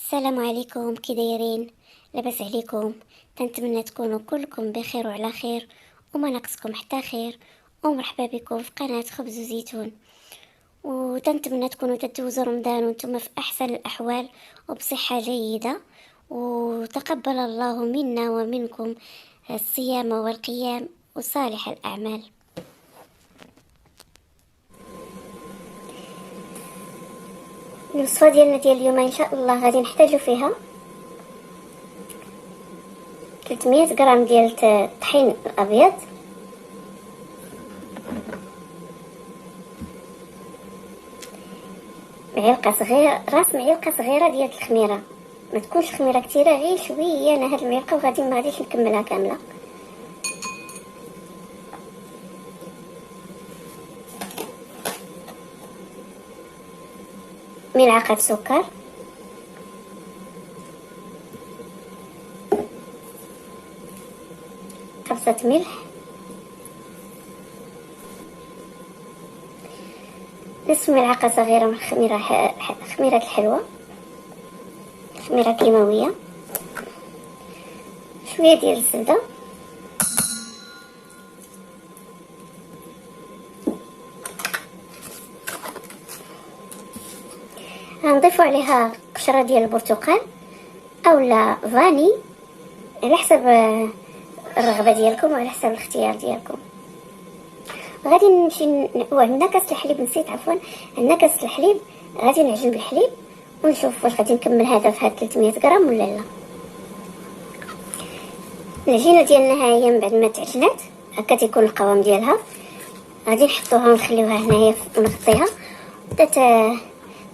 السلام عليكم، كي دايرين؟ لاباس عليكم؟ تنتمنى تكونوا كلكم بخير وعلى خير وما ناقصكم حتى خير. ومرحبا بكم في قناه خبز وزيتون. وتنتمنى تكونوا تتوزوا رمضان وانتم في احسن الاحوال وبصحه جيده، وتقبل الله منا ومنكم الصيام والقيام وصالح الاعمال. الوصفه ديالنا ديال اليوم ان شاء الله غادي نحتاجوا فيها 300 غرام ديال الطحين الابيض، راس معلقه صغيره ديال الخميره، ما تكونش خميره كثيره، غير شويه. انا هاد المعلقه وغادي ما غاديش نكملها كامله. ملعقه سكر، قبصه ملح، نصف ملعقه صغيره من خميره الحلوى، خميره كيماويه، شويه ديال الزبده، غنضيفو عليها قشره ديال البرتقال اولا فاني على حسب الرغبه ديالكم وعلى حسب الاختيار ديالكم. غادي نمشي عندنا كاس الحليب، نسيت عفوا، عندنا كاس الحليب، غادي نعجن بالحليب ونشوف واش غادي نكمل هذا في هاد 300 غرام ولا لا. العجينه ديالنا ها هي من بعد ما تعجنات هكا تيكون القوام ديالها. غادي نحطوها ونخليوها هنايا ونغطيها حتى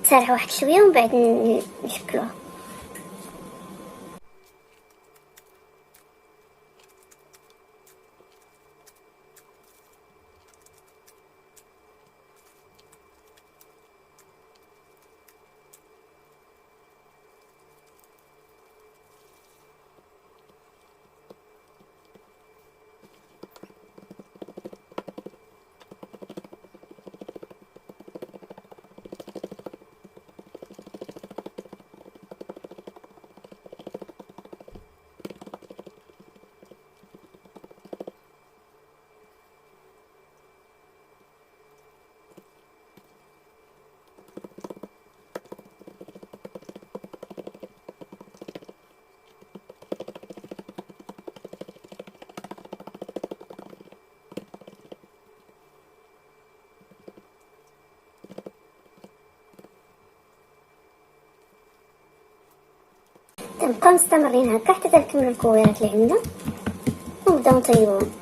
تسالح واحد شويه ومن بعد نشكلوها. تنبقاو مستمرين هكا حتى تنكملوا الكويرات اللي عندنا ونبداو نطيبوهم.